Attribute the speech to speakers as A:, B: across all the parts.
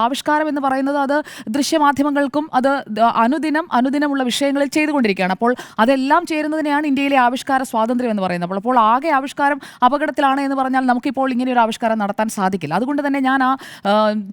A: ആവിഷ്കാരം എന്ന് പറയുന്നത് അത് ദൃശ്യമാധ്യമങ്ങൾക്കും അത് അനുദിനമുള്ള വിഷയങ്ങളിൽ ചെയ്തുകൊണ്ടിരിക്കുകയാണ്. അപ്പോൾ അതെല്ലാം ചേരുന്നതിനെയാണ് ഇന്ത്യയിലെ ആവിഷ്കാര സ്വാതന്ത്ര്യം എന്ന് പറയുന്നത്. അപ്പോൾ ആകെ ആവിഷ്കാരം അപകടത്തിലാണ് എന്ന് പറഞ്ഞാൽ നമുക്കിപ്പോൾ ഇങ്ങനെ ഒരു ആവിഷ്കാരം നടത്താൻ സാധിക്കില്ല. അതുകൊണ്ട് തന്നെ ഞാൻ ആ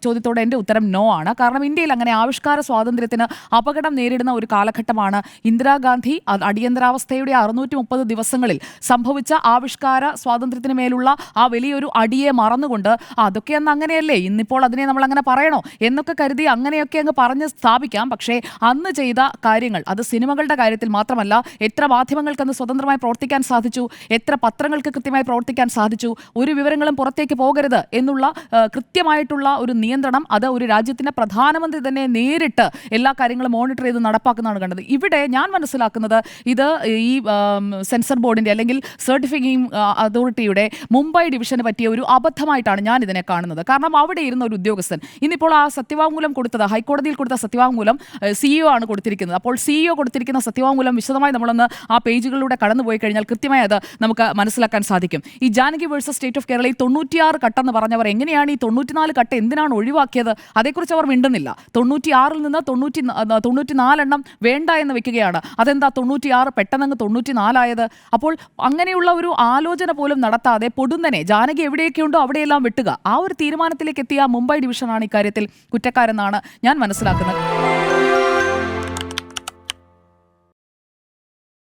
A: ചോദ്യത്തോടെ എൻ്റെ ഉത്തരം നോ ആണ്. കാരണം ഇന്ത്യയിൽ അങ്ങനെ ആവിഷ്കാര സ്വാതന്ത്ര്യത്തിന് അപകടം നേരിടുന്ന ഒരു കാലഘട്ടമാണ് ഇന്ദിരാഗാന്ധി അടിയന്തരാവസ്ഥയുടെ 630 ദിവസങ്ങളിൽ സംഭവിച്ച ആവിഷ്കാര സ്വാതന്ത്ര്യത്തിന് മേലുള്ള ആ വലിയൊരു അടിയെ മറന്നുകൊണ്ട് അതൊക്കെ അന്ന് അങ്ങനെയല്ലേ, ഇന്നിപ്പോൾ അതിനെ നമ്മൾ അങ്ങനെ പറയണം എന്നൊക്കെ കരുതി അങ്ങനെയൊക്കെ അങ്ങ് പറഞ്ഞ് സ്ഥാപിക്കാം. പക്ഷേ അന്ന് ചെയ്ത കാര്യങ്ങൾ അത് സിനിമകളുടെ കാര്യത്തിൽ മാത്രമല്ല, എത്ര മാധ്യമങ്ങൾക്ക് അന്ന് സ്വതന്ത്രമായി പ്രവർത്തിക്കാൻ സാധിച്ചു, എത്ര പത്രങ്ങൾക്ക് കൃത്യമായി പ്രവർത്തിക്കാൻ സാധിച്ചു, ഒരു വിവരങ്ങളും പുറത്തേക്ക് പോകരുത് എന്നുള്ള കൃത്യമായിട്ടുള്ള ഒരു നിയന്ത്രണം അത് ഒരു രാജ്യത്തിന്റെ പ്രധാനമന്ത്രി തന്നെ നേരിട്ട് എല്ലാ കാര്യങ്ങളും മോണിറ്റർ ചെയ്ത് നടപ്പാക്കുന്നതാണ് കണ്ടത്. ഇവിടെ ഞാൻ മനസ്സിലാക്കുന്നത് ഇത് ഈ സെൻസർ ബോർഡിന്റെ അല്ലെങ്കിൽ സർട്ടിഫിക്കിംഗ് അതോറിറ്റിയുടെ മുംബൈ ഡിവിഷന് പറ്റിയ ഒരു അബദ്ധമായിട്ടാണ് ഞാൻ ഇതിനെ കാണുന്നത്. കാരണം അവിടെ ഇരുന്ന ഒരു ഉദ്യോഗസ്ഥൻ ഇന്നിപ്പോൾ ആ സത്യവാങ്മൂലം കൊടുത്തത് ഹൈക്കോടതിയിൽ കൊടുത്ത സത്യവാങ്മൂലം CEO ആണ് കൊടുത്തിരിക്കുന്നത്. അപ്പോൾ CEO കൊടുത്തിരിക്കുന്ന സത്യവാങ്മൂലം വിശദമായി നമ്മളൊന്ന് ആ പേജുകളിലൂടെ കടന്നുപോയി കഴിഞ്ഞാൽ കൃത്യമായി അത് നമുക്ക് മനസ്സിലാക്കാൻ സാധിക്കും. ഈ ജാനകി വേഴ്സസ് സ്റ്റേറ്റ് ഓഫ് കേരളയിൽ 96 കട്ടെന്ന് പറഞ്ഞവർ എങ്ങനെയാണ് ഈ 94 കട്ട് എന്തിനാണ് ഒഴിവാക്കിയത്, അതേക്കുറിച്ച് അവർ മിണ്ടുന്നില്ല. 96-ൽ നിന്ന് 94 വേണ്ട എന്ന് വെക്കുകയാണ്. അതെന്താ 96 പെട്ടെന്ന് 94 ആയത്? അപ്പോൾ അങ്ങനെയുള്ള ഒരു ആലോചന പോലും നടത്താതെ പൊടുന്നനെ ജാനകി എവിടെയൊക്കെ ഉണ്ടോ അവിടെയെല്ലാം വെട്ടുക, ആ ഒരു തീരുമാനത്തിലേക്ക് എത്തിയ മുംബൈ ഡിവിഷനാണ് ഇക്കാര്യത്തിൽ കുറ്റക്കാരെന്നാണ് ഞാൻ മനസ്സിലാക്കുന്നത്.